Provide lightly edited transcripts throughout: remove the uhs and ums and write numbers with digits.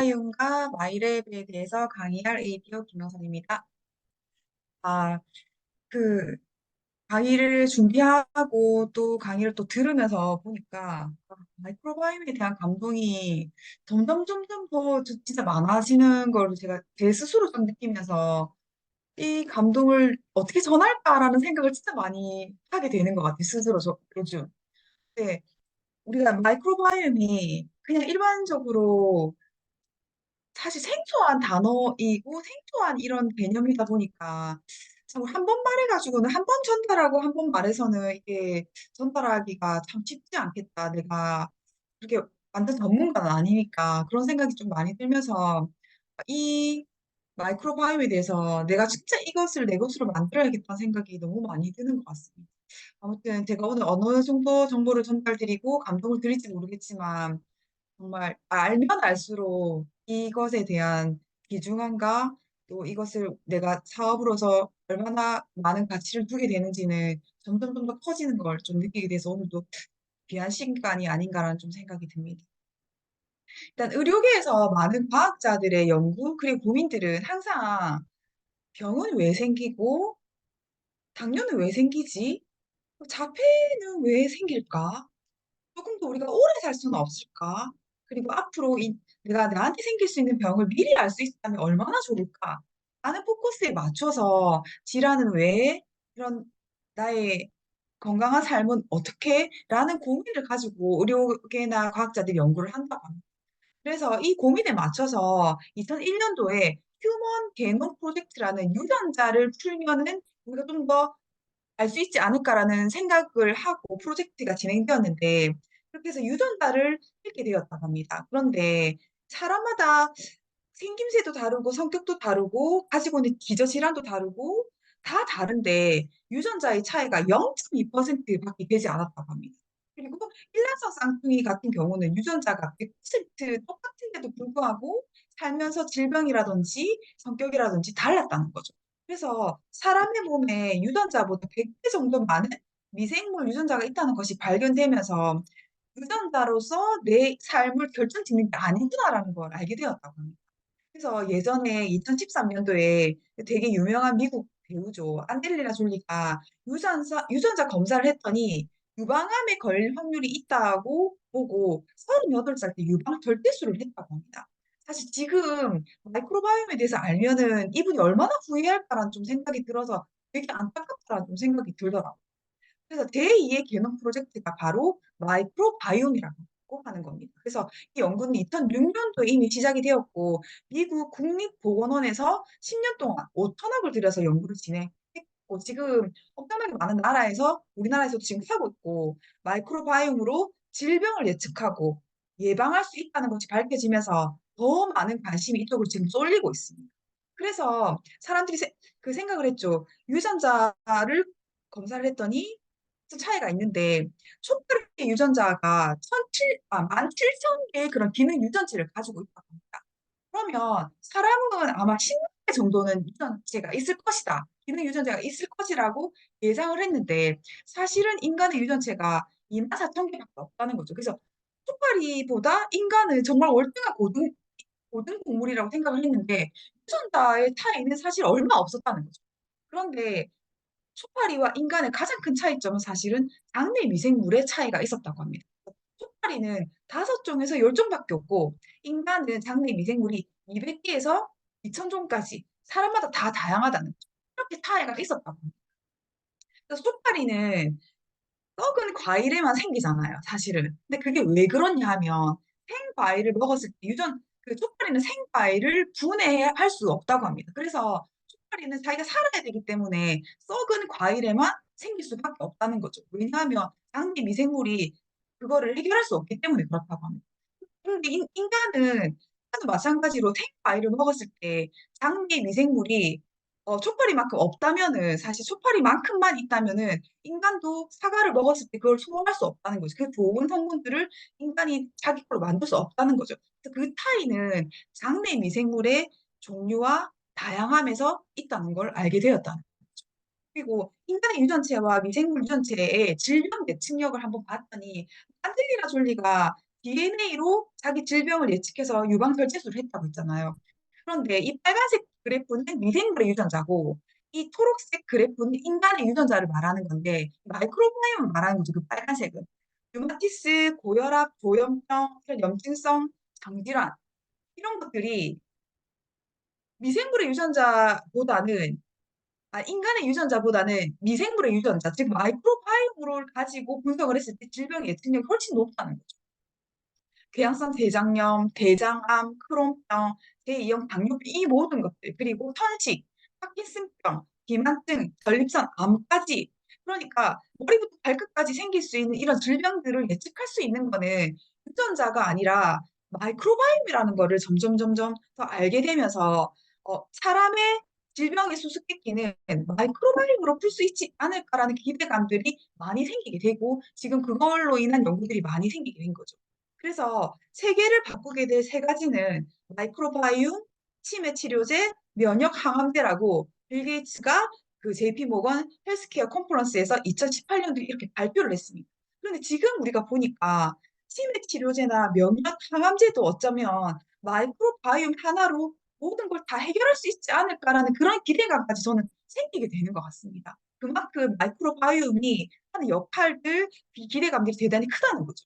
마이바이옴과 마이랩에 대해서 강의할 에이디어 김영선입니다. 아, 그 강의를 준비하고 또 강의를 또 들으면서 보니까 마이크로바이옴에 대한 감동이 점점 더 진짜 많아지는 걸 제가 제 스스로 좀 느끼면서 이 감동을 어떻게 전할까라는 생각을 진짜 많이 하게 되는 것 같아요. 스스로 요즘. 네, 우리가 마이크로바이옴이 그냥 일반적으로 사실 생소한 단어이고 생소한 이런 개념이다 보니까 참 한 번 말해가지고는 한 번 전달하고 한 번 말해서는 이게 전달하기가 참 쉽지 않겠다. 내가 그렇게 완전 전문가는 아니니까 그런 생각이 좀 많이 들면서 이 마이크로바이옴에 대해서 내가 진짜 이것을 내 것으로 만들어야겠다는 생각이 너무 많이 드는 것 같습니다. 아무튼 제가 오늘 어느 정도 정보를 전달드리고 감동을 드릴지 모르겠지만 정말 알면 알수록 이것에 대한 귀중함과 또 이것을 내가 사업으로서 얼마나 많은 가치를 두게 되는지는 점점 더 커지는 걸 좀 느끼게 돼서 오늘도 귀한 시간이 아닌가라는 좀 생각이 듭니다. 일단 의료계에서 많은 과학자들의 연구 그리고 고민들은 항상 병은 왜 생기고 당뇨는 왜 생기지? 자폐는 왜 생길까? 조금 더 우리가 오래 살 수는 없을까? 그리고 앞으로 내가 나한테 생길 수 있는 병을 미리 알 수 있다면 얼마나 좋을까? 라는 포커스에 맞춰서 질환은 왜? 이런 나의 건강한 삶은 어떻게? 라는 고민을 가지고 의료계나 과학자들이 연구를 한다고 합니다. 그래서 이 고민에 맞춰서 2001년도에 휴먼 게놈 프로젝트라는 유전자를 풀면은 우리가 좀 더 알 수 있지 않을까라는 생각을 하고 프로젝트가 진행되었는데 그렇게 해서 유전자를 읽게 되었다고 합니다. 그런데 사람마다 생김새도 다르고 성격도 다르고 가지고 있는 기저질환도 다르고 다 다른데 유전자의 차이가 0.2%밖에 되지 않았다고 합니다. 그리고 일란성 쌍둥이 같은 경우는 유전자가 100% 똑같은데도 불구하고 살면서 질병이라든지 성격이라든지 달랐다는 거죠. 그래서 사람의 몸에 유전자보다 100배 정도 많은 미생물 유전자가 있다는 것이 발견되면서 유전자로서 내 삶을 결정짓는 게 아니구나라는 걸 알게 되었다고 합니다. 그래서 예전에 2013년도에 되게 유명한 미국 배우죠. 안젤리나 졸리가 유전자 검사를 했더니 유방암에 걸릴 확률이 있다고 보고 38살 때 유방 절대술을 했다고 합니다. 사실 지금 마이크로바이옴에 대해서 알면은 이분이 얼마나 후회할까라는 좀 생각이 들어서 되게 안타깝다라는 좀 생각이 들더라고요. 그래서 제2의 개놈 프로젝트가 바로 마이크로바이옴이라고 하는 겁니다. 그래서 이 연구는 2006년도에 이미 시작이 되었고 미국 국립보건원에서 10년 동안 5천억을 들여서 연구를 진행했고 지금 엄청나게 많은 나라에서 우리나라에서도 지금 하고 있고 마이크로바이옴으로 질병을 예측하고 예방할 수 있다는 것이 밝혀지면서 더 많은 관심이 이쪽으로 지금 쏠리고 있습니다. 그래서 사람들이 그 생각을 했죠. 유전자를 검사를 했더니 차이가 있는데 촛불의 유전자가 17,000개의 그런 기능 유전체를 가지고 있다고 합니다. 그러면 사람은 아마 10만 개 정도는 유전체가 있을 것이다. 기능 유전체가 있을 것이라고 예상을 했는데 사실은 인간의 유전체가 24,000개밖에 없다는 거죠. 그래서 초파리보다 인간은 정말 월등한 고등 곡물이라고 생각을 했는데 유전자의 차이는 사실 얼마 없었다는 거죠. 그런데 초파리와 인간의 가장 큰 차이점은 사실은 장내 미생물의 차이가 있었다고 합니다. 초파리는 5종에서 10종밖에 없고 인간은 장내 미생물이 200개에서 2000종까지 사람마다 다 다양하다는 거죠. 이렇게 차이가 있었다고 합니다. 그래서 초파리는 썩은 과일에만 생기잖아요, 사실은. 근데 그게 왜 그러냐 하면 생과일을 먹었을 때 그 쪽파리는 생과일을 분해할 수 없다고 합니다. 그래서 쪽파리는 자기가 살아야 되기 때문에 썩은 과일에만 생길 수밖에 없다는 거죠. 왜냐하면 장기 미생물이 그거를 해결할 수 없기 때문에 그렇다고 합니다. 근데 인간도 마찬가지로 생과일을 먹었을 때 장기 미생물이 초파리만큼 없다면은 사실 초파리만큼만 있다면은 인간도 사과를 먹었을 때 그걸 소화할 수 없다는 거죠. 그 좋은 성분들을 인간이 자기 걸로 만들 수 없다는 거죠. 그래서 그 차이는 장내 미생물의 종류와 다양함에서 있다는 걸 알게 되었다는 거죠. 그리고 인간의 유전체와 미생물 유전체의 질병 예측력을 한번 봤더니 안젤리나 졸리가 DNA로 자기 질병을 예측해서 유방결제술을 했다고 했잖아요. 그런데 이 빨간색 그래프는 미생물의 유전자고 이 초록색 그래프는 인간의 유전자를 말하는 건데 마이크로바이옴을 말하는 거죠. 그 빨간색은. 류마티스, 고혈압, 조현병, 염증성 장질환 이런 것들이 미생물의 유전자보다는 인간의 유전자보다는 미생물의 유전자, 즉 마이크로바이옴을 가지고 분석을 했을 때 질병의 예측력이 훨씬 높다는 거죠. 궤양성 대장염, 대장암, 크론병, 제2형 당뇨병 이 모든 것들 그리고 천식, 파킨슨병, 비만증, 전립선, 암까지 그러니까 머리부터 발끝까지 생길 수 있는 이런 질병들을 예측할 수 있는 거는 유전자가 아니라 마이크로바이옴이라는 거를 점점 더 알게 되면서 사람의 질병의 수수께끼는 마이크로바이옴으로 풀 수 있지 않을까라는 기대감들이 많이 생기게 되고 지금 그걸로 인한 연구들이 많이 생기게 된 거죠. 그래서 세계를 바꾸게 될 세 가지는 마이크로바이옴, 치매 치료제, 면역 항암제라고 빌 게이츠가 그 JP 모건 헬스케어 컨퍼런스에서 2018년도에 이렇게 발표를 했습니다. 그런데 지금 우리가 보니까 치매 치료제나 면역 항암제도 어쩌면 마이크로바이옴 하나로 모든 걸 다 해결할 수 있지 않을까라는 그런 기대감까지 저는 생기게 되는 것 같습니다. 그만큼 마이크로바이옴이 하는 역할들, 기대감들이 대단히 크다는 거죠.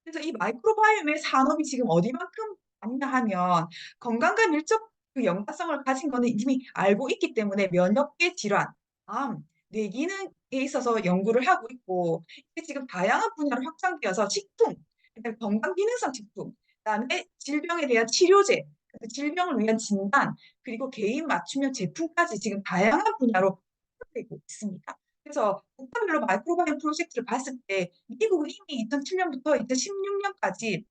그래서 이 마이크로바이옴의 산업이 지금 어디만큼 많냐 하면 건강과 밀접 그 연관성을 가진 거는 이미 알고 있기 때문에 면역계 질환, 암, 뇌기능에 있어서 연구를 하고 있고 이게 지금 다양한 분야로 확장되어서 식품, 그다음에 건강기능성 식품, 그다음에 질병에 대한 치료제, 질병을 위한 진단, 그리고 개인 맞춤형 제품까지 지금 다양한 분야로 확장되고 있습니다. 그래서 국가별로 마이크로바이옴 프로젝트를 봤을 때 미국은 이미 2007년부터 2016년까지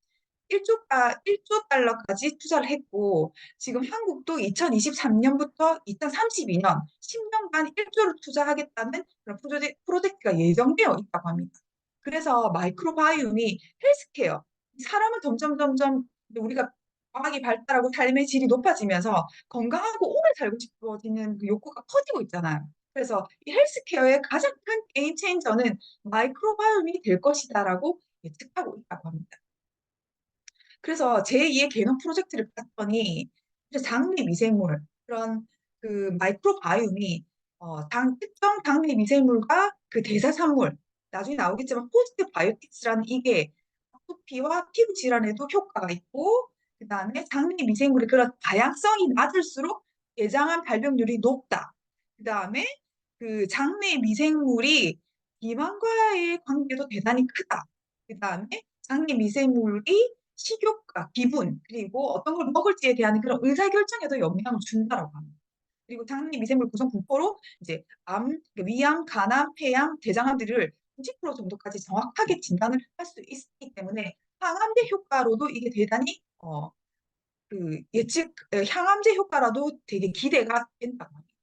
1조 달러까지 투자를 했고 지금 한국도 2023년부터 2032년 10년간 1조를 투자하겠다는 그런 프로젝트가 예정되어 있다고 합니다. 그래서 마이크로바이옴이 헬스케어, 사람은 점점 우리가 과학이 발달하고 삶의 질이 높아지면서 건강하고 오래 살고 싶어지는 그 욕구가 커지고 있잖아요. 그래서 이 헬스케어의 가장 큰 게임 체인저는 마이크로바이옴이 될 것이다라고 예측하고 있다고 합니다. 그래서 제2의 개놈 프로젝트를 봤더니 장내 미생물 그런 그 마이크로바이옴이 특정 장내 미생물과 그 대사산물 나중에 나오겠지만 포스트 바이오틱스라는 이게 아토피와 피부 질환에도 효과가 있고 그다음에 장내 미생물의 그런 다양성이 낮을수록 대장암 발병률이 높다. 그다음에 그 장내 미생물이 비만과의 관계도 대단히 크다. 그다음에 장내 미생물이 식욕과 기분 그리고 어떤 걸 먹을지에 대한 그런 의사결정에도 영향을 준다라고 합니다. 그리고 장내 미생물 구성 분포로 이제 위암, 간암, 폐암, 대장암들을 90% 정도까지 정확하게 진단을 할 수 있기 때문에 항암제 효과로도 이게 대단히 항암제 효과라도 되게 기대가 된다고 합니다.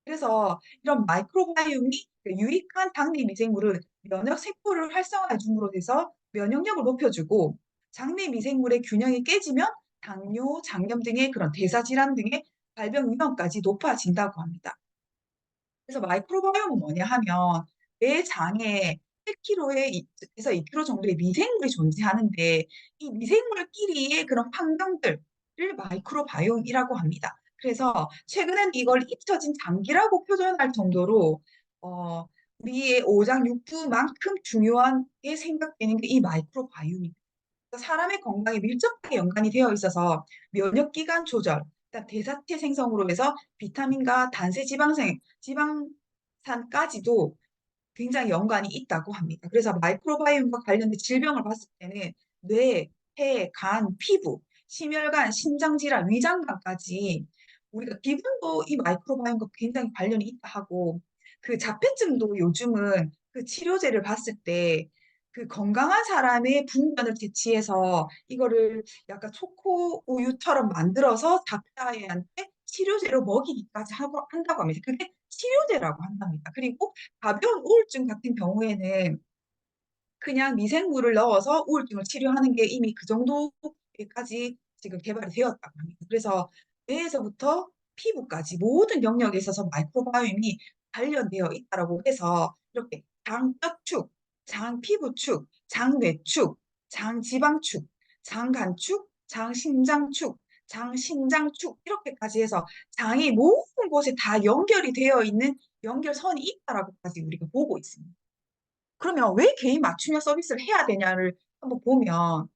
그래서 이런 마이크로바이옴이 유익한 장내 미생물은 면역 세포를 활성화해 줌으로 해서 면역력을 높여주고 장내 미생물의 균형이 깨지면 당뇨, 장염 등의 그런 대사질환 등의 발병 위험까지 높아진다고 합니다. 그래서 마이크로바이옴은 뭐냐 하면 내 장에 1kg에서 2kg 정도의 미생물이 존재하는데 이 미생물끼리의 그런 환경들을 마이크로바이옴이라고 합니다. 그래서 최근엔 이걸 잊혀진 장기라고 표현할 정도로 어, 우리의 오장육부만큼 중요하게 생각되는 게 이 마이크로바이옴입니다. 사람의 건강에 밀접하게 연관이 되어 있어서 면역기관 조절, 대사체 생성으로 해서 비타민과 단세 지방산까지도 굉장히 연관이 있다고 합니다. 그래서 마이크로바이옴과 관련된 질병을 봤을 때는 뇌, 폐, 간, 피부, 심혈관, 신장질환, 위장관까지 우리가 기분도 이 마이크로바이옴과 굉장히 관련이 있다 하고 그 자폐증도 요즘은 그 치료제를 봤을 때 그 건강한 사람의 분변을 채취해서 이거를 약간 초코 우유처럼 만들어서 자폐아이한테 치료제로 먹이기까지 하고 한다고 합니다. 그게 치료제라고 한답니다. 그리고 가벼운 우울증 같은 경우에는 그냥 미생물을 넣어서 우울증을 치료하는 게 이미 그 정도까지 지금 개발이 되었다고 합니다. 그래서 뇌에서부터 피부까지 모든 영역에 있어서 마이크로바이옴이 관련되어 있다고 해서 이렇게 장뼈축, 장피부축, 장뇌축, 장지방축 장간축, 장신장축, 장신장축 이렇게까지 해서 장이 모든 곳에 다 연결이 되어 있는 연결선이 있다라고까지 우리가 보고 있습니다. 그러면 왜 개인 맞춤형 서비스를 해야 되냐를 한번 보면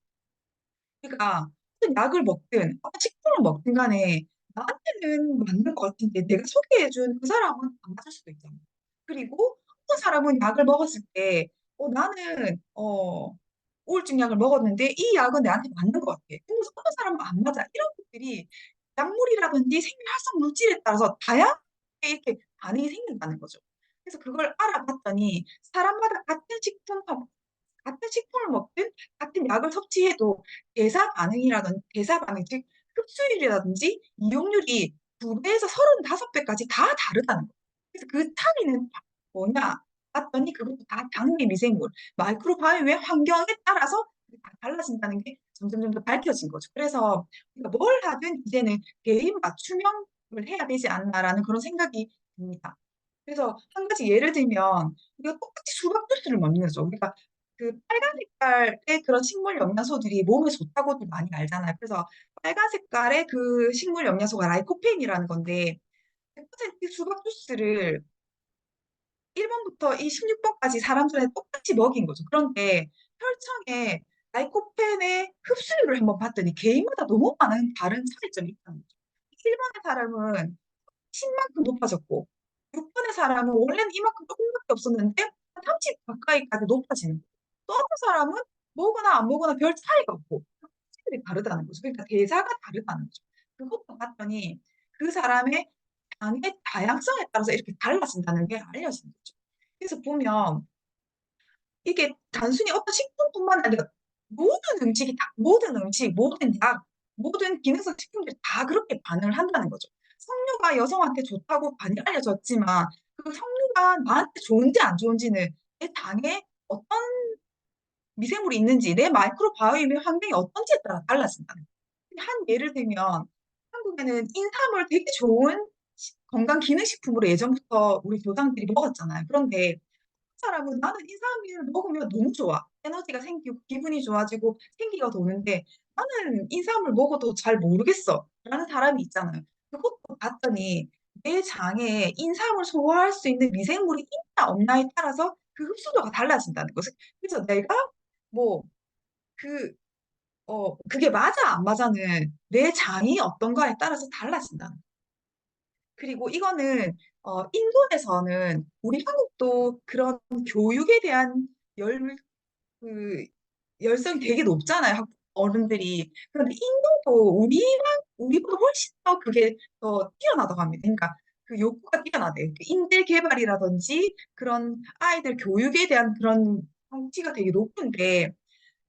우리가 어떤 약을 먹든 어떤 식품을 먹든 간에 나한테는 맞는 것 같은데 내가 소개해준 그 사람은 안 맞을 수도 있잖아. 그리고 어떤 사람은 약을 먹었을 때 나는 우울증 약을 먹었는데 이 약은 내한테 맞는 것 같아. 근데 어떤 사람은 안 맞아. 이런 것들이 약물이라든지 생리활성 물질에 따라서 다양하게 이렇게 반응이 생긴다는 거죠. 그래서 그걸 알아봤더니 사람마다 같은 식품을 먹든 같은 약을 섭취해도 대사 반응, 즉 흡수율이라든지 이용률이 2배에서 35배까지 다 다르다는 거예요. 그래서 그 차이는 뭐냐? 봤더니 그것도 다 당내 미생물, 마이크로바이옴의 환경에 따라서 다 달라진다는 게 점점 더 밝혀진 거죠. 그래서 우리가 뭘 하든 이제는 개인 맞춤형을 해야 되지 않나라는 그런 생각이 듭니다. 그래서 한 가지 예를 들면 우리가 똑같이 수박 주스를 먹는 거죠. 우리가 그 빨간 색깔의 그런 식물 영양소들이 몸에 좋다고도 많이 알잖아요. 그래서 빨간 색깔의 그 식물 영양소가 라이코펜이라는 건데 100% 수박 주스를 1번부터 이 16번까지 사람들한테 똑같이 먹인 거죠. 그런데 혈청에 라이코펜의 흡수율을 한번 봤더니 개인마다 너무 많은 다른 차이점이 있다는 거죠. 1번의 사람은 10만큼 높아졌고 6번의 사람은 원래는 이만큼 조금밖에 없었는데 한 30 가까이까지 높아지는 거예요. 또 어떤 사람은 먹거나 안 먹거나 별 차이가 없고 흡수율이 다르다는 거죠. 그러니까 대사가 다르다는 거죠. 그것도 봤더니 그 사람의 장의 다양성에 따라서 이렇게 달라진다는 게 알려진 거죠. 그래서 보면 이게 단순히 어떤 식품뿐만 아니라 모든 음식, 모든 약, 모든 기능성 식품들이 다 그렇게 반응을 한다는 거죠. 석류가 여성한테 좋다고 많이 알려졌지만 그 석류가 나한테 좋은지 안 좋은지는 내 당에 어떤 미생물이 있는지, 내 마이크로바이옴의 환경이 어떤지에 따라 달라진다는 거예요. 한 예를 들면 한국에는 인삼을 되게 좋은 건강기능식품으로 예전부터 우리 조상들이 먹었잖아요. 그런데 사람은 나는 인삼을 먹으면 너무 좋아. 에너지가 생기고 기분이 좋아지고 생기가 도는데 나는 인삼을 먹어도 잘 모르겠어. 라는 사람이 있잖아요. 그것도 봤더니 내 장에 인삼을 소화할 수 있는 미생물이 있나 없나에 따라서 그 흡수도가 달라진다는 거죠. 그래서 내가 뭐 그, 그게 맞아 안 맞아는 내 장이 어떤가에 따라서 달라진다는 거예요. 그리고 이거는 인도에서는 우리 한국도 그런 교육에 대한 열, 그 열성이 되게 높잖아요. 어른들이. 그런데 인도도 우리보다 훨씬 더 그게 더 뛰어나다고 합니다. 그러니까 그 욕구가 뛰어나대요. 그 인재 개발이라든지 그런 아이들 교육에 대한 그런 성취가 되게 높은데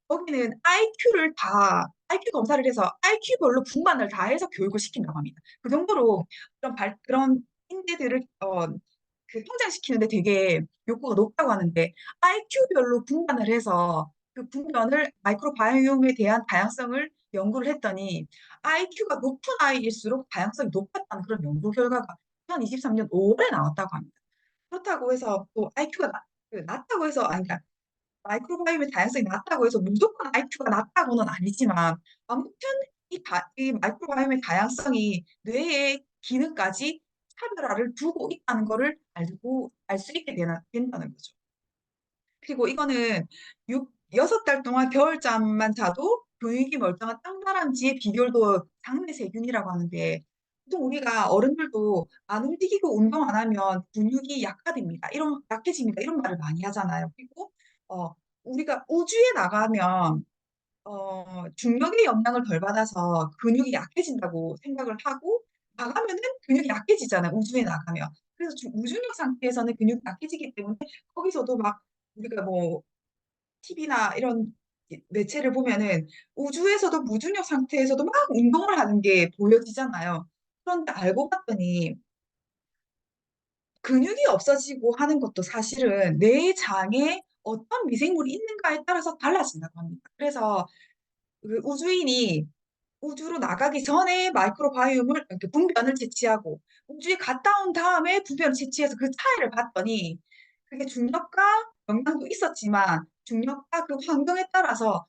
거기는 IQ 검사를 해서 IQ별로 분반을 다 해서 교육을 시킨다고 합니다. 그 정도로 그런 인재들을 그 성장시키는데 되게 욕구가 높다고 하는데 IQ별로 분반을 해서 그 분변을 마이크로바이옴에 대한 다양성을 연구를 했더니 IQ가 높은 아이일수록 다양성이 높았다는 그런 연구 결과가 2023년 5월에 나왔다고 합니다. 그렇다고 해서 또 IQ가 낮다고 해서 아니 그러니까 마이크로바이옴의 다양성이 낮다고 해서 무조건 IQ가 낮다고는 아니지만 아무튼 이 마이크로바이옴의 다양성이 뇌의 기능까지 차별화를 두고 있다는 거를 알고 알 수 있게 된다는 거죠. 그리고 이거는 6달 동안 겨울잠만 자도 교육이 멀쩡한 땅바람쥐의 비결도 장내 세균이라고 하는데 보통 우리가 어른들도 안 움직이고 운동 안 하면 근육이 약해집니다. 이런 말을 많이 하잖아요. 그리고 어, 우리가 우주에 나가면 중력의 영향을 덜 받아서 근육이 약해진다고 생각을 하고 나가면은 근육이 약해지잖아요. 우주에 나가면. 그래서 무중력 상태에서는 근육이 약해지기 때문에 거기서도 막 우리가 뭐 TV나 이런 매체를 보면은 우주에서도 무중력 상태에서도 막 운동을 하는 게 보여지잖아요. 그런데 알고 봤더니 근육이 없어지고 하는 것도 사실은 내 장에 어떤 미생물이 있는가에 따라서 달라진다고 합니다. 그래서 그 우주인이 우주로 나가기 전에 마이크로바이옴을 이렇게 분변을 채취하고 우주에 갔다 온 다음에 분변을 채취해서 그 차이를 봤더니 그게 중력과 영향도 있었지만 중력과 그 환경에 따라서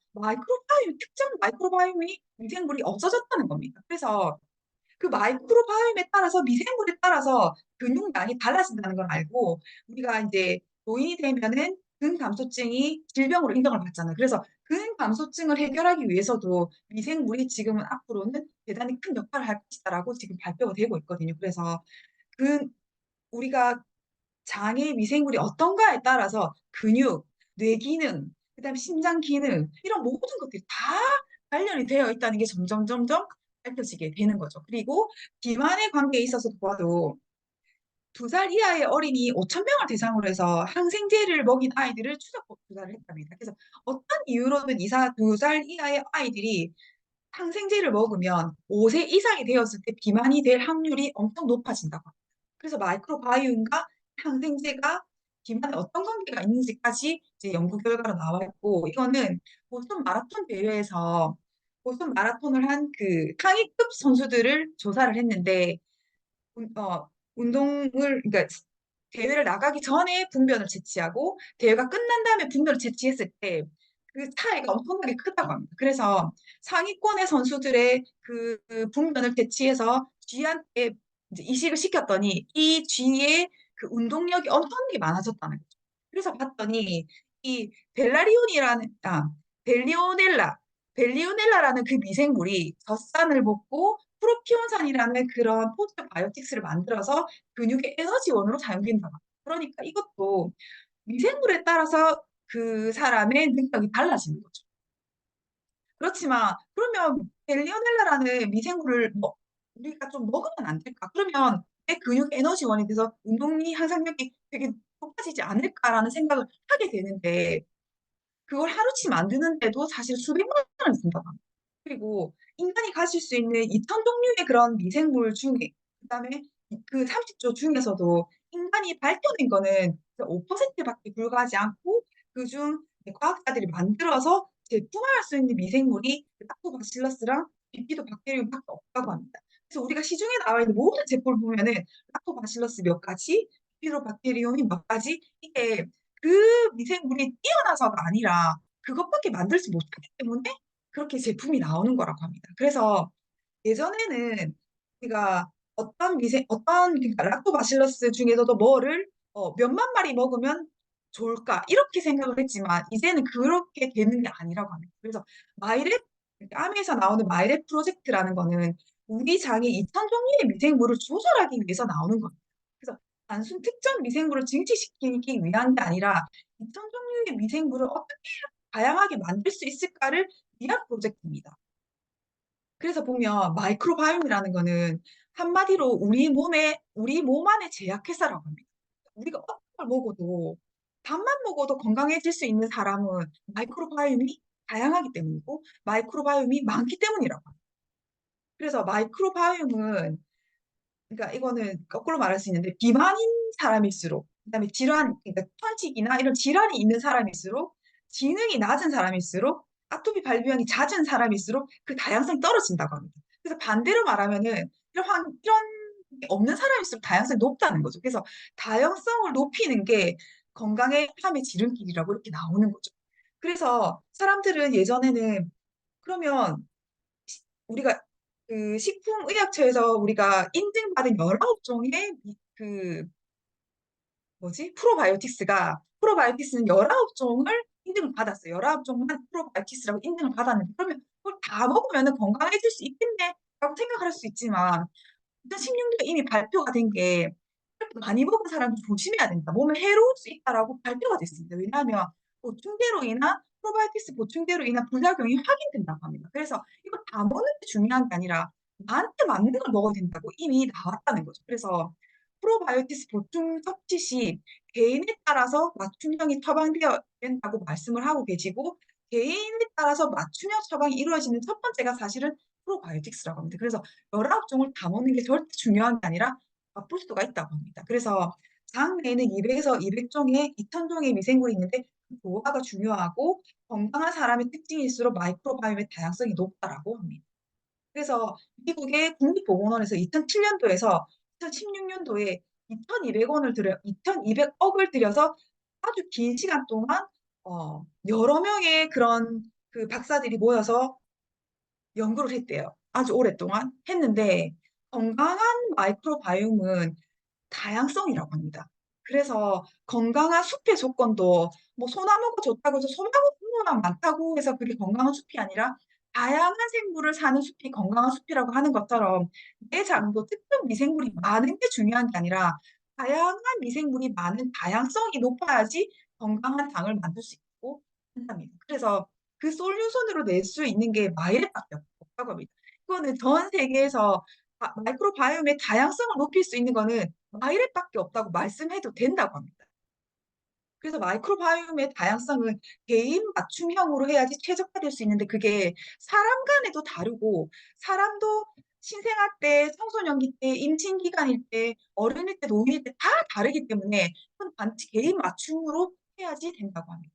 특정 마이크로바이옴이 미생물이 없어졌다는 겁니다. 그래서 그 마이크로바이옴에 따라서 미생물에 따라서 근육량이 달라진다는 걸 알고 우리가 이제 노인이 되면은 근감소증이 질병으로 인정을 받잖아요. 그래서 근감소증을 해결하기 위해서도 미생물이 지금은 앞으로는 대단히 큰 역할을 할 것이다라고 지금 발표가 되고 있거든요. 그래서 그 우리가 장의 미생물이 어떤가에 따라서 근육, 뇌 기능, 그다음에 심장 기능 이런 모든 것들이 다 관련이 되어 있다는 게 점점 밝혀지게 되는 거죠. 그리고 비만의 관계에 있어서 봐도 2살 이하의 어린이 5천 명을 대상으로 해서 항생제를 먹인 아이들을 추적 조사를 했답니다. 그래서 어떤 이유로든 2살 이하의 아이들이 항생제를 먹으면 5세 이상이 되었을 때 비만이 될 확률이 엄청 높아진다고 합니다. 그래서 마이크로바이옴과 항생제가 비만에 어떤 관계가 있는지까지 이제 연구 결과로 나와 있고, 이거는 보스턴 마라톤 대회에서 보스턴 마라톤을 한 그 상위급 선수들을 조사를 했는데, 운동을, 그러니까 대회를 나가기 전에 분변을 채취하고 대회가 끝난 다음에 분변을 채취했을 때 그 차이가 엄청나게 크다고 합니다. 그래서 상위권의 선수들의 그 분변을 채취해서 쥐한테 이제 이식을 시켰더니 이 쥐의 그 운동력이 엄청나게 많아졌다는 거죠. 그래서 봤더니 이 벨리오넬라, 벨리오넬라라는 그 미생물이 젖산을 먹고 프로피온산이라는 그런 포스바이오틱스를 만들어서 근육의 에너지원으로 사용된다. 그러니까 이것도 미생물에 따라서 그 사람의 능력이 달라지는 거죠. 그렇지만 그러면 벨리오넬라라는 미생물을 우리가 좀 먹으면 안 될까? 그러면 내 근육 에너지원이 돼서 운동이 향상력이 되게 높아지지 않을까라는 생각을 하게 되는데 그걸 하루치 만드는데도 사실 수백만 원을 든다고 합니다. 그리고 인간이 가질 수 있는 2천 종류의 그런 미생물 중에, 그다음에 그 30조 중에서도 인간이 밝혀낸 거는 5%밖에 불과하지 않고, 그중 과학자들이 만들어서 제품화할 수 있는 미생물이 락토바실러스랑 비피도박테리움밖에 없다고 합니다. 그래서 우리가 시중에 나와 있는 모든 제품을 보면은 락토바실러스 몇 가지, 비피도박테리움이 몇 가지, 이게 그 미생물이 뛰어나서가 아니라 그것밖에 만들지 못하기 때문에 그렇게 제품이 나오는 거라고 합니다. 그래서 예전에는 우리가 그러니까 락토바실러스 중에서도 뭐를 몇만 마리 먹으면 좋을까 이렇게 생각을 했지만 이제는 그렇게 되는 게 아니라고 합니다. 그래서 마이랩 암에서 나오는 마이랩 프로젝트라는 거는 우리 장에 2천 종류의 미생물을 조절하기 위해서 나오는 겁니다. 그래서 단순 특정 미생물을 증식시키기 위한 게 아니라 2천 종류의 미생물을 어떻게 다양하게 만들 수 있을까를 위한 프로젝트입니다. 그래서 보면 마이크로바이옴이라는 거는 한마디로 우리 몸 안에 제약회사라고 합니다. 우리가 어떤 걸 먹어도 밥만 먹어도 건강해질 수 있는 사람은 마이크로바이옴이 다양하기 때문이고 마이크로바이옴이 많기 때문이라고 합니다. 그래서 마이크로바이옴은 그러니까 이거는 거꾸로 말할 수 있는데 비만인 사람일수록 그다음에 그러니까 천식이나 이런 질환이 있는 사람일수록 지능이 낮은 사람일수록 아토피 발병이 잦은 사람일수록 그 다양성이 떨어진다고 합니다. 그래서 반대로 말하면은 이런 게 없는 사람일수록 다양성이 높다는 거죠. 그래서 다양성을 높이는 게 건강의 삶의 지름길이라고 이렇게 나오는 거죠. 그래서 사람들은 예전에는 그러면 우리가 그 식품의약처에서 우리가 인증받은 19종의 그 프로바이오틱스는 19종을 인증을 받았어요. 19종만 프로바이오틱스라고 인증을 받았는데 그러면 그걸 다 먹으면 건강해질 수 있겠네 라고 생각할 수 있지만 2016년에 이미 발표가 된 게 많이 먹은 사람도 조심해야 된다. 몸에 해로울 수 있다라고 발표가 됐습니다. 왜냐하면 보충제로 인한 프로바이오틱스 보충제로 인한 부작용이 확인된다고 합니다. 그래서 이거 다 먹는 게 중요한 게 아니라 나한테 맞는 걸 먹어야 된다고 이미 나왔다는 거죠. 그래서 프로바이오틱스 보충 섭취 시 개인에 따라서 맞춤형이 처방되어야 된다고 말씀을 하고 계시고 개인에 따라서 맞춤형 처방이 이루어지는 첫 번째가 사실은 프로바이오틱스라고 합니다. 그래서 19종을 다 먹는 게 절대 중요한 게 아니라 바쁠 수가 있다고 합니다. 그래서 장 내에는 200에서 200종의 2,000종의 미생물이 있는데 그 조화가 중요하고 건강한 사람의 특징일수록 마이크로바이옴의 다양성이 높다라고 합니다. 그래서 미국의 국립보건원에서 2007년도에서 2016년도에 2,200억을 들여서 아주 긴 시간 동안 여러 명의 그런 그 박사들이 모여서 연구를 했대요. 아주 오랫동안 했는데 건강한 마이크로바이옴은 다양성이라고 합니다. 그래서 건강한 숲의 조건도 뭐 소나무가 좋다고 해서 소나무만 많다고 해서 그게 건강한 숲이 아니라 다양한 생물을 사는 숲이 건강한 숲이라고 하는 것처럼 내 장도 특정 미생물이 많은 게 중요한 게 아니라 다양한 미생물이 많은 다양성이 높아야지 건강한 장을 만들 수 있고 한답니다. 그래서 그 솔루션으로 낼 수 있는 게 마이랩밖에 없다고 합니다. 이거는 전 세계에서 마이크로바이옴의 다양성을 높일 수 있는 거는 마이랩밖에 없다고 말씀해도 된다고 합니다. 그래서 마이크로바이옴의 다양성은 개인 맞춤형으로 해야지 최적화될 수 있는데 그게 사람 간에도 다르고 사람도 신생아 때, 청소년기 때, 임신 기간일 때, 어른일 때, 노인일 때 다 다르기 때문에 그건 단지 개인 맞춤으로 해야지 된다고 합니다.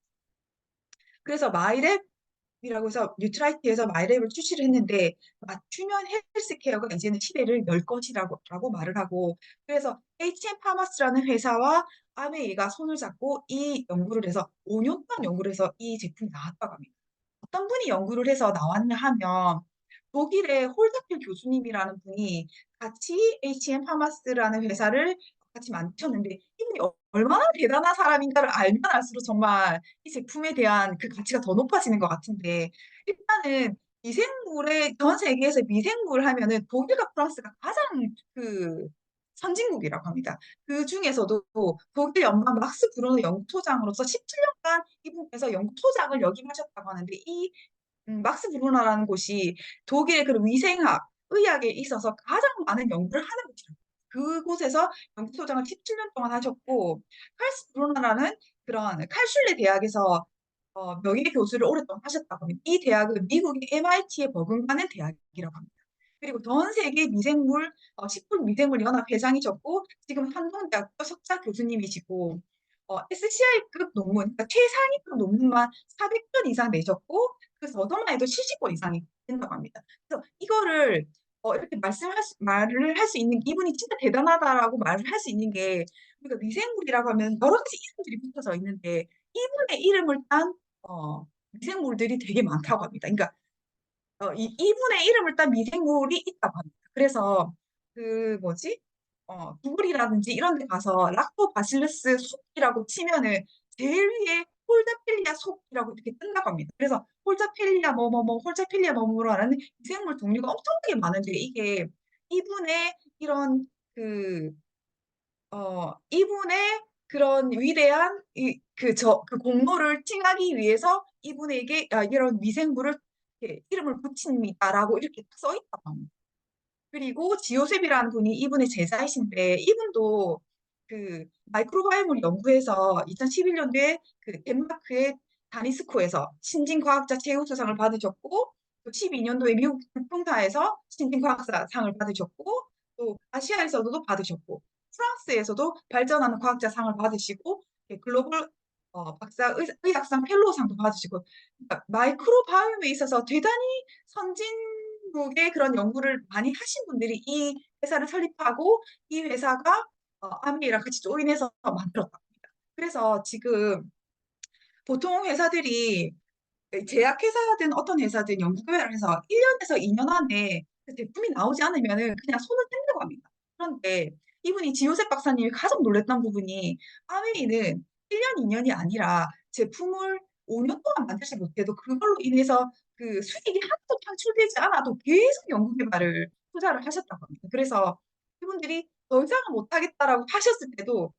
그래서 마이랩이라고 해서 뉴트라이트에서 마이랩을 출시를 했는데 맞춤형 헬스케어가 이제는 시대를 열 것이라고 말을 하고 그래서 HM 파마스라는 회사와 아메이가 손을 잡고 이 연구를 해서 5년 동안 연구를 해서 이 제품이 나왔다고 합니다. 어떤 분이 연구를 해서 나왔냐 하면 독일의 홀다필 교수님이라는 분이 같이 HM 파마스라는 회사를 같이 만드셨는데 이분이 얼마나 대단한 사람인가를 알면 알수록 정말 이 제품에 대한 그 가치가 더 높아지는 것 같은데 일단은 미생물의 전 세계에서 미생물 하면은 독일과 프랑스가 가장 그 선진국이라고 합니다. 그 중에서도 독일 연방 막스 브루너 연구소장으로서 17년간 이분께서 연구소장을 역임하셨다고 하는데 이 막스 브루너라는 곳이 독일의 그 위생학, 의학에 있어서 가장 많은 연구를 하는 곳이라고. 그곳에서 연구소장을 17년 동안 하셨고, 칼스 브루너라는 그런 칼슐레 대학에서 명예 교수를 오랫동안 하셨다고 합니다. 이 대학은 미국의 MIT에 버금가는 대학이라고 합니다. 그리고 전 세계 미생물, 식품 미생물 연합 회장이셨고, 지금 한동대학교 석사 교수님이시고, SCI급 논문, 그러니까 최상위급 논문만 400편 이상 내셨고, 그 저서만 해도 70권 이상이 된다고 합니다. 그래서 이거를 이렇게 말을 할 수 있는 이분이 진짜 대단하다라고 말을 할 수 있는 게 우리가 미생물이라고 하면 여러 가지 이름들이 붙어져 있는데 이분의 이름을 딴 미생물들이 되게 많다고 합니다. 그러니까 이분의 이름을 딴 미생물이 있다고 합니다. 그래서 그 뭐지? 구글이라든지 이런 데 가서 락토바실러스 속이라고 치면은 제일 위에 홀자필리아 속이라고 이렇게 뜬다고 합니다. 그래서 홀자필리아 뭐뭐뭐 홀자필리아 뭐뭐라는 미생물 종류가 엄청나게 많은데 이게 이분의 이런 그 이분의 그런 위대한 그 공로를 칭하기 위해서 이분에게 이런 미생물을 이렇게 이름을 붙입니다라고 이렇게 써 있다고 합니다. 그리고 지오셉이라는 분이 이분의 제자이신데 이분도 그 마이크로바이옴을 연구해서 2011년도에 그 덴마크의 다니스코에서 신진과학자 최우수상을 받으셨고 또 12년도에 미국 불평사에서 신진과학자상을 받으셨고 또 아시아에서도 받으셨고 프랑스에서도 발전하는 과학자상을 받으시고 글로벌 박사 의학상 펠로우상도 받으시고 그러니까 마이크로바이옴에 있어서 대단히 선진국의 그런 연구를 많이 하신 분들이 이 회사를 설립하고 이 회사가 아미랑 같이 조인해서 만들었답니다. 그래서 지금 보통 회사들이 제약회사든 어떤 회사든 연구개발을 해서 1년에서 2년 안에 그 제품이 나오지 않으면 그냥 손을 뗀다고 합니다. 그런데 이분이 지요셉 박사님이 가장 놀랬던 부분이 아웨이는 1년, 2년이 아니라 제품을 5년 동안 만들지 못해도 그걸로 인해서 그 수익이 하나도 창출되지 않아도 계속 연구개발을 투자를 하셨다고 합니다. 그래서 이분들이 더 이상은 못하겠다라고 하셨을 때도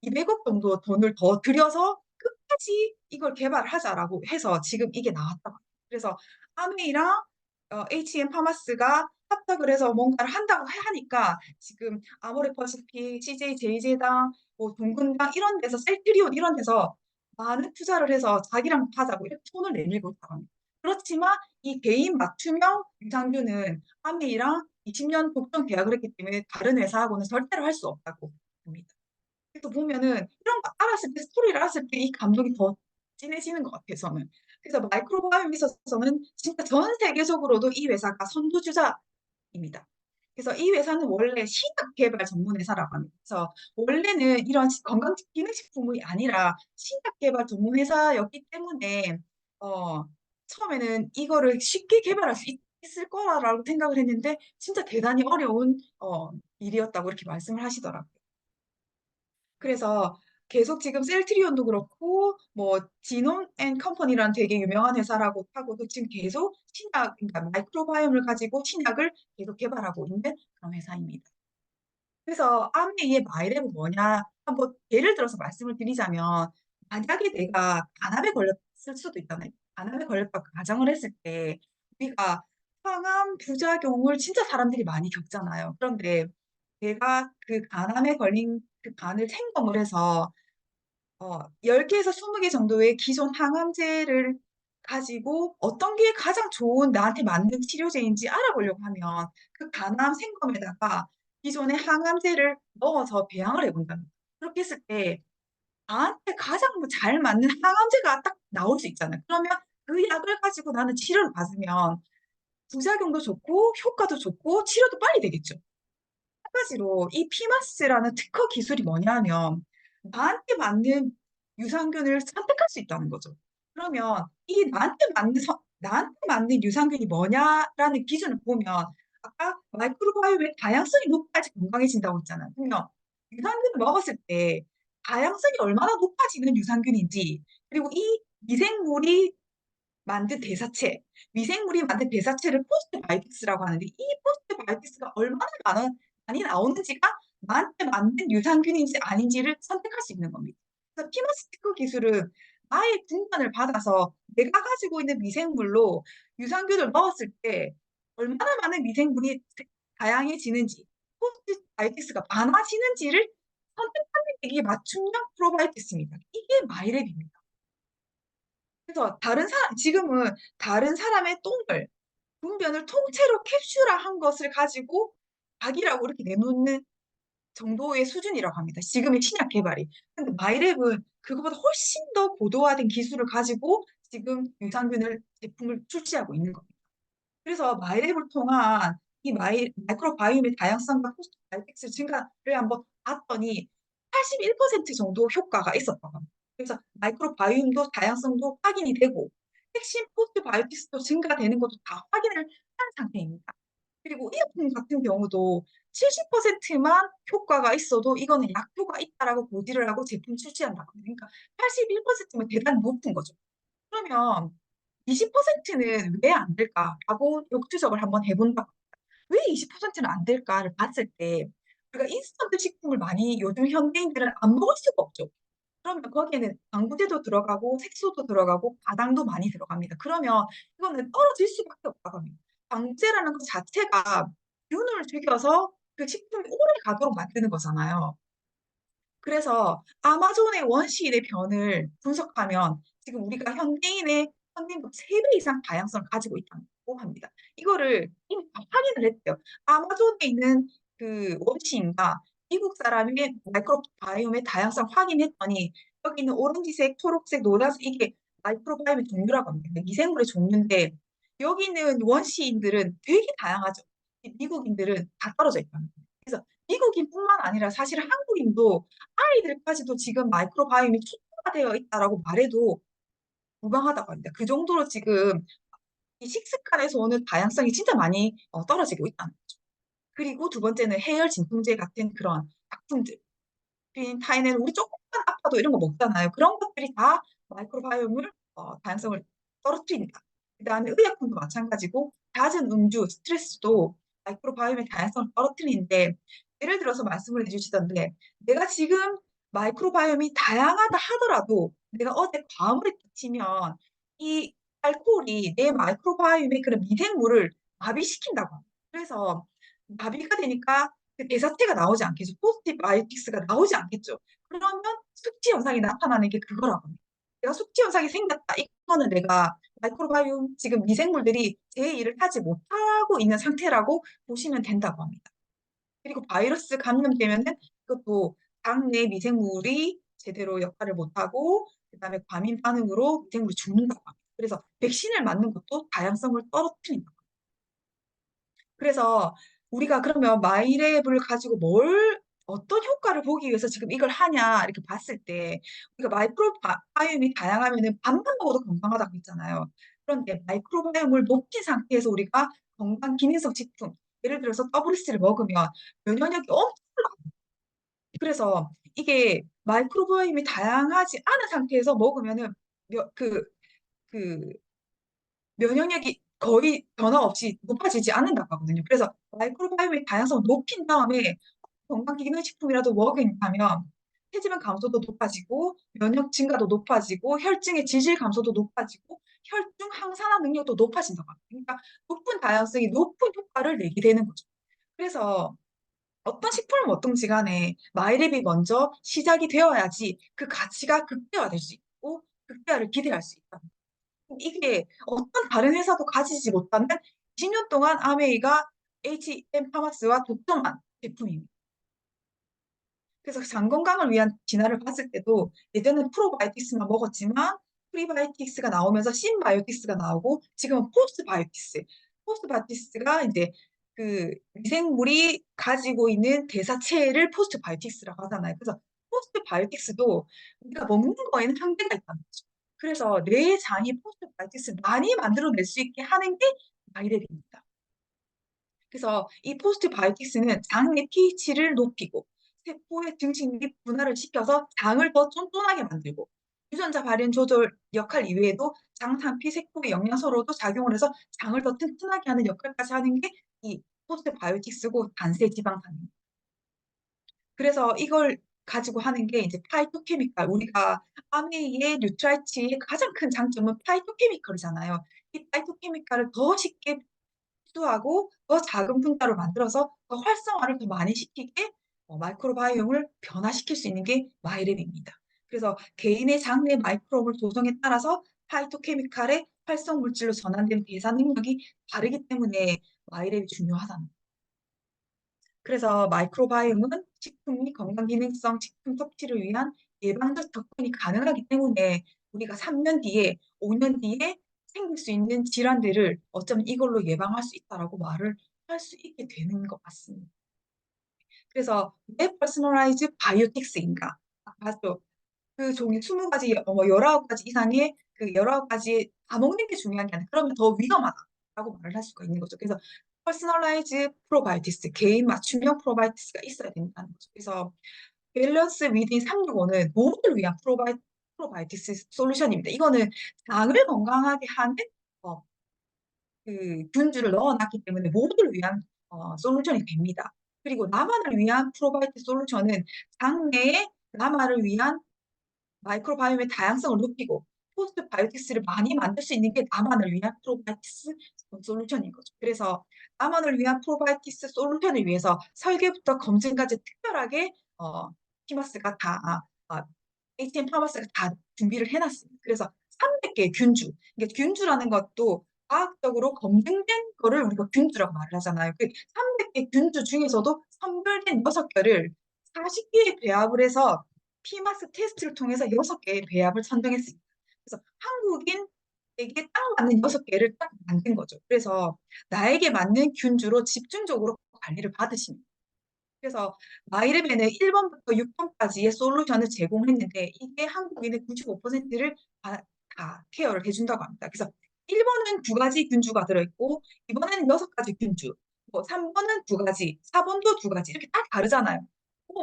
200억 정도 돈을 더 들여서 끝까지 이걸 개발하자라고 해서 지금 이게 나왔다고 합니다. 그래서 아메이랑 HM 파마스가 합작을 해서 뭔가를 한다고 하니까 지금 아모레퍼시픽, CJ 제이제당, 뭐 동근당 이런 데서 셀트리온 이런 데서 많은 투자를 해서 자기랑 하자고 이렇게 손을 내밀고 있다고 합니다. 그렇지만 이 개인 맞춤형 유산균은 아메이랑 20년 독점 계약을 했기 때문에 다른 회사하고는 절대로 할 수 없다고 합니다. 그래서 보면은 이런 거 알았을 때, 스토리를 알았을 때 이 감동이 더 진해지는 것 같아요, 저는. 그래서 마이크로바이옴에 있어서는 진짜 전 세계적으로도 이 회사가 선두주자입니다. 그래서 이 회사는 원래 신약 개발 전문 회사라고 합니다. 그래서 원래는 이런 건강기능식품이 아니라 신약 개발 전문 회사였기 때문에 어, 처음에는 이거를 쉽게 개발할 수 있을 거라고 생각을 했는데 진짜 대단히 어려운 일이었다고 이렇게 말씀을 하시더라고요. 그래서 계속 지금 셀트리온도 그렇고 뭐 지놈 앤 컴퍼니라는 되게 유명한 회사라고 하고도 지금 계속 신약 그러니까 마이크로바이옴을 가지고 신약을 계속 개발하고 있는 그런 회사입니다. 그래서 아메이의 마이랩은 뭐냐? 한번 예를 들어서 말씀을 드리자면 만약에 내가 간암에 걸렸을 수도 있잖아요. 간암에 걸렸다고 가정을 했을 때 우리가 항암 부작용을 진짜 사람들이 많이 겪잖아요. 그런데 내가 그 간암에 걸린 그 간을 생검을 해서 10개에서 20개 정도의 기존 항암제를 가지고 어떤 게 가장 좋은 나한테 맞는 치료제인지 알아보려고 하면 그 간암 생검에다가 기존의 항암제를 넣어서 배양을 해본다. 그렇게 했을 때 나한테 가장 뭐잘 맞는 항암제가 딱 나올 수 있잖아요. 그러면 그 약을 가지고 나는 치료를 받으면 부작용도 좋고 효과도 좋고 치료도 빨리 되겠죠. 한 가지로 이 피마스라는 특허 기술이 뭐냐면 나한테 맞는 유산균을 선택할 수 있다는 거죠. 그러면 이 나한테 맞는 유산균이 뭐냐라는 기준을 보면 아까 마이크로바이옴의 다양성이 높아야지 건강해진다고 했잖아요. 그러면 유산균을 먹었을 때 다양성이 얼마나 높아지는 유산균인지 그리고 이 미생물이 만든 대사체, 미생물이 만든 대사체를 포스트바이오틱스라고 하는데 이 포스트바이오틱스가 얼마나 많이 나오는지가 나한테 맞는 유산균인지 아닌지를 선택할 수 있는 겁니다. 그래서 피마스티크 기술은 나의 분만을 받아서 내가 가지고 있는 미생물로 유산균을 넣었을 때 얼마나 많은 미생물이 다양해지는지, 포스트바이오틱스가 많아지는지를 선택하는 게 이게 맞춤형 프로바이오틱스입니다. 이게 마이랩입니다. 그래서 지금은 다른 사람의 똥을, 분변을 통째로 캡슐화한 것을 가지고 약이라고 이렇게 내놓는 정도의 수준이라고 합니다. 지금의 신약 개발이. 근데 마이랩은 그거보다 훨씬 더 고도화된 기술을 가지고 지금 유산균을 제품을 출시하고 있는 겁니다. 그래서 마이랩을 통한 이 마이크로바이옴의 다양성과 포스트바이오틱스 증가를 한번 봤더니 81% 정도 효과가 있었다고 합니다. 그래서 마이크로바이옴도 다양성도 확인이 되고 핵심 포스트바이오틱스도 증가되는 것도 다 확인을 한 상태입니다. 그리고 의약품 같은 경우도 70%만 효과가 있어도 이거는 약효가 있다라고 고지를 하고 제품 출시한다고 합니다. 그러니까 81%면 대단히 높은 거죠. 그러면 20%는 왜 안 될까라고 역추적을 한번 해본다. 왜 20%는 안 될까를 봤을 때 우리가 인스턴트 식품을 많이 요즘 현대인들은 안 먹을 수가 없죠. 그러면 거기에는 방부제도 들어가고 색소도 들어가고 가당도 많이 들어갑니다. 그러면 이거는 떨어질 수밖에 없다고 합니다. 방부제라는 것 자체가 균을 죽여서 그 식품이 오래 가도록 만드는 거잖아요. 그래서 아마존의 원시인의 변을 분석하면 지금 우리가 현대인보다 3배 이상 다양성을 가지고 있다고 합니다. 이거를 이미 다 확인을 했대요. 아마존에 있는 그 원시인과 미국 사람의 마이크로바이옴의 다양성 확인했더니 여기 있는 오렌지색, 초록색, 노란색 이게 마이크로바이옴의 종류라고 합니다. 미생물의 종류인데 여기 있는 원시인들은 되게 다양하죠. 미국인들은 다 떨어져 있답니다. 그래서 미국인뿐만 아니라 사실 한국인도 아이들까지도 지금 마이크로바이옴이 초토화되어 있다라고 말해도 무방하다고 합니다. 그 정도로 지금 이 식습관에서 오는 다양성이 진짜 많이 떨어지고 있다는 거죠. 그리고 두 번째는 해열 진통제 같은 그런 약품들. 타인에는 우리 조금만 아파도 이런 거 먹잖아요. 그런 것들이 다 마이크로바이옴을 다양성을 떨어뜨린다. 그다음에 의약품도 마찬가지고 잦은 음주, 스트레스도 마이크로바이옴의 다양성을 떨어뜨리는데 예를 들어서 말씀을 해주시던데 내가 지금 마이크로바이옴이 다양하다 하더라도 내가 어제 과음을 했다치면 이 알코올이 내 마이크로바이옴의 그런 미생물을 마비시킨다고 합니다. 그래서 마비가 되니까 그 대사체가 나오지 않겠죠. 포스트바이오틱스가 나오지 않겠죠. 그러면 숙취 현상이 나타나는 게 그거라고 합니다. 내가 숙취 현상이 생겼다. 이거는 내가 마이크로바이옴 지금 미생물들이 제 일을 하지 못하고 있는 상태라고 보시면 된다고 합니다. 그리고 바이러스 감염되면은 그것도 당내 미생물이 제대로 역할을 못하고 그다음에 과민 반응으로 미생물이 죽는다고 합니다. 그래서 백신을 맞는 것도 다양성을 떨어뜨린다. 그래서 우리가 그러면 마이랩을 가지고 어떤 효과를 보기 위해서 지금 이걸 하냐, 이렇게 봤을 때, 우리가 마이크로바이옴이 다양하면은 밥만 먹어도 건강하다고 했잖아요. 그런데 마이크로바이옴을 높인 상태에서 우리가 건강 기능성 식품, 예를 들어서 WC를 먹으면 면역력이 엄청 올라가요. 그래서 이게 마이크로바이옴이 다양하지 않은 상태에서 먹으면은 며- 그, 그 면역력이 거의 변화 없이 높아지지 않는다고 하거든요. 그래서 마이크로바이옴의 다양성을 높인 다음에 건강기능식품이라도 먹인다면 체지방 감소도 높아지고 면역 증가도 높아지고 혈증의 지질 감소도 높아지고 혈중 항산화 능력도 높아진다고 합니다. 그러니까 높은 다양성이 높은 효과를 내게 되는 거죠. 그래서 어떤 식품을 먹든지 간에 마이랩이 먼저 시작이 되어야지 그 가치가 극대화될 수 있고 극대화를 기대할 수 있다. 이게 어떤 다른 회사도 가지지 못하는 20년 동안 아메이가 H&M 파마스와 독점한 제품입니다. 그래서 장 건강을 위한 진화를 봤을 때도 예전엔 프로바이오틱스만 먹었지만 프리바이오틱스가 나오면서 신바이오틱스가 나오고 지금은 포스트바이오틱스. 포스트바이오틱스가 이제 그 미생물이 가지고 있는 대사체를 포스트바이오틱스라고 하잖아요. 그래서 포스트바이오틱스도 우리가 먹는 거에는 한계가 있다는 거죠. 그래서 뇌의 장이 포스트바이오틱스를 많이 만들어낼 수 있게 하는 게 마이랩입니다. 그래서 이 포스트바이오틱스는 장의 pH를 높이고 세포의 증식 및 분할을 시켜서 장을 더 쫀쫀하게 만들고 유전자 발현 조절 역할 이외에도 장 상피 세포의 영양소로도 작용을 해서 장을 더 튼튼하게 하는 역할까지 하는 게 이 포스트바이오틱스고 단세 지방산입니다. 그래서 이걸 가지고 하는 게 이제 파이토케미칼. 우리가 아메이의 뉴트라이치의 가장 큰 장점은 파이토케미칼이잖아요. 이 파이토케미칼을 더 쉽게 흡수하고 더 작은 분자로 만들어서 더 활성화를 더 많이 시키게 마이크로바이옴을 변화시킬 수 있는 게 마이랩입니다. 그래서 개인의 장내 마이크로홈을 조성에 따라서 파이토케미칼의 활성 물질로 전환된 대사 능력이 다르기 때문에 마이랩이 중요하답니다. 그래서 마이크로바이옴은 식품 및 건강기능성 식품 섭취를 위한 예방적 접근이 가능하기 때문에 우리가 3년 뒤에, 5년 뒤에 생길 수 있는 질환들을 어쩌면 이걸로 예방할 수 있다라고 말을 할 수 있게 되는 것 같습니다. 그래서 왜 퍼스널라이즈 바이오틱스인가? 맞죠? 그 종류 20가지, 19가지 이상의 그 19가지 다 먹는 게 중요한 게 아니라 그러면 더 위험하다라고 말을 할 수가 있는 거죠. 그래서 퍼스널라이즈 프로바이오틱스, 개인 맞춤형 프로바이오틱스가 있어야 된다는 거죠. 그래서 밸런스 위딘 365는 모두를 위한 프로바이오틱스 솔루션입니다. 이거는 장을 건강하게 하는 어, 그 균주를 넣어놨기 때문에 모두를 위한 솔루션이 됩니다. 그리고 나만을 위한 프로바이오틱 솔루션은 장내에 나만을 위한 마이크로바이옴의 다양성을 높이고 포스트바이오틱스를 많이 만들 수 있는 게 나만을 위한 프로바이오틱스 솔루션인 거죠. 그래서 나만을 위한 프로바이오틱스 솔루션을 위해서 설계부터 검증까지 특별하게 피마스가 HM 파마스가 다 준비를 해놨습니다. 그래서 300개의 균주. 이게 균주라는 것도 과학적으로 검증된 거를 우리가 균주라고 말을 하잖아요. 그 300개 균주 중에서도 선별된 6개를 40개의 배합을 해서 피마스 테스트를 통해서 6개의 배합을 선정했습니다. 그래서 한국인에게 딱 맞는 6개를 딱 만든 거죠. 그래서 나에게 맞는 균주로 집중적으로 관리를 받으십니다. 그래서 마이르벤은 1번부터 6번까지의 솔루션을 제공했는데 이게 한국인의 95%를 다 케어를 해준다고 합니다. 그래서 1번은 2가지 균주가 들어있고 2번에는 6가지 균주, 뭐 3번은 2가지, 4번도 2가지 이렇게 딱 다르잖아요.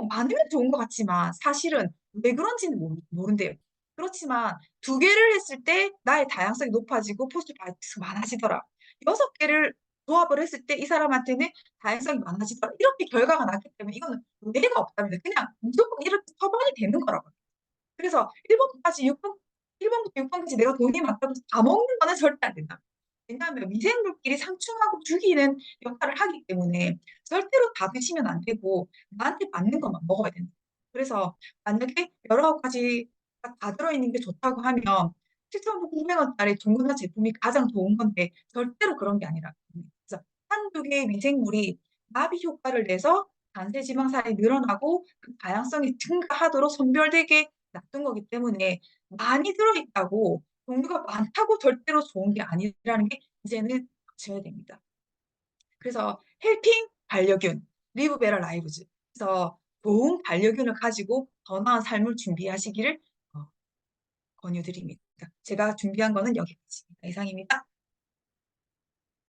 많으면 좋은 것 같지만 사실은 왜 그런지는 모른대요. 그렇지만 2개를 했을 때 나의 다양성이 높아지고 포스트바이오틱스가 많아지더라. 6개를 조합을 했을 때 이 사람한테는 다양성이 많아지더라. 이렇게 결과가 났기 때문에 이거는 예외가 없답니다. 그냥 무조건 이렇게 처벌이 되는 거라고요. 그래서 1번부터 6번까지 내가 돈이 많다고 다 먹는 거는 절대 안 된다. 왜냐하면 미생물끼리 상충하고 죽이는 역할을 하기 때문에 절대로 다 드시면 안 되고 나한테 맞는 것만 먹어야 된다. 그래서 만약에 여러 가지가 다 들어있는 게 좋다고 하면 7,900원짜리 동근화 제품이 가장 좋은 건데 절대로 그런 게 아니라 그래서 한두 개의 미생물이 나비 효과를 내서 단세 지방산이 늘어나고 그 다양성이 증가하도록 선별되게 놔둔 거기 때문에 많이 들어있다고 종류가 많다고 절대로 좋은 게 아니라는 게 이제는 아셔야 됩니다. 그래서 헬핑 반려균, 리브베라 라이브즈. 그래서 좋은 반려균을 가지고 더 나은 삶을 준비하시기를 어, 권유드립니다. 제가 준비한 거는 여기까지입니다. 이상입니다.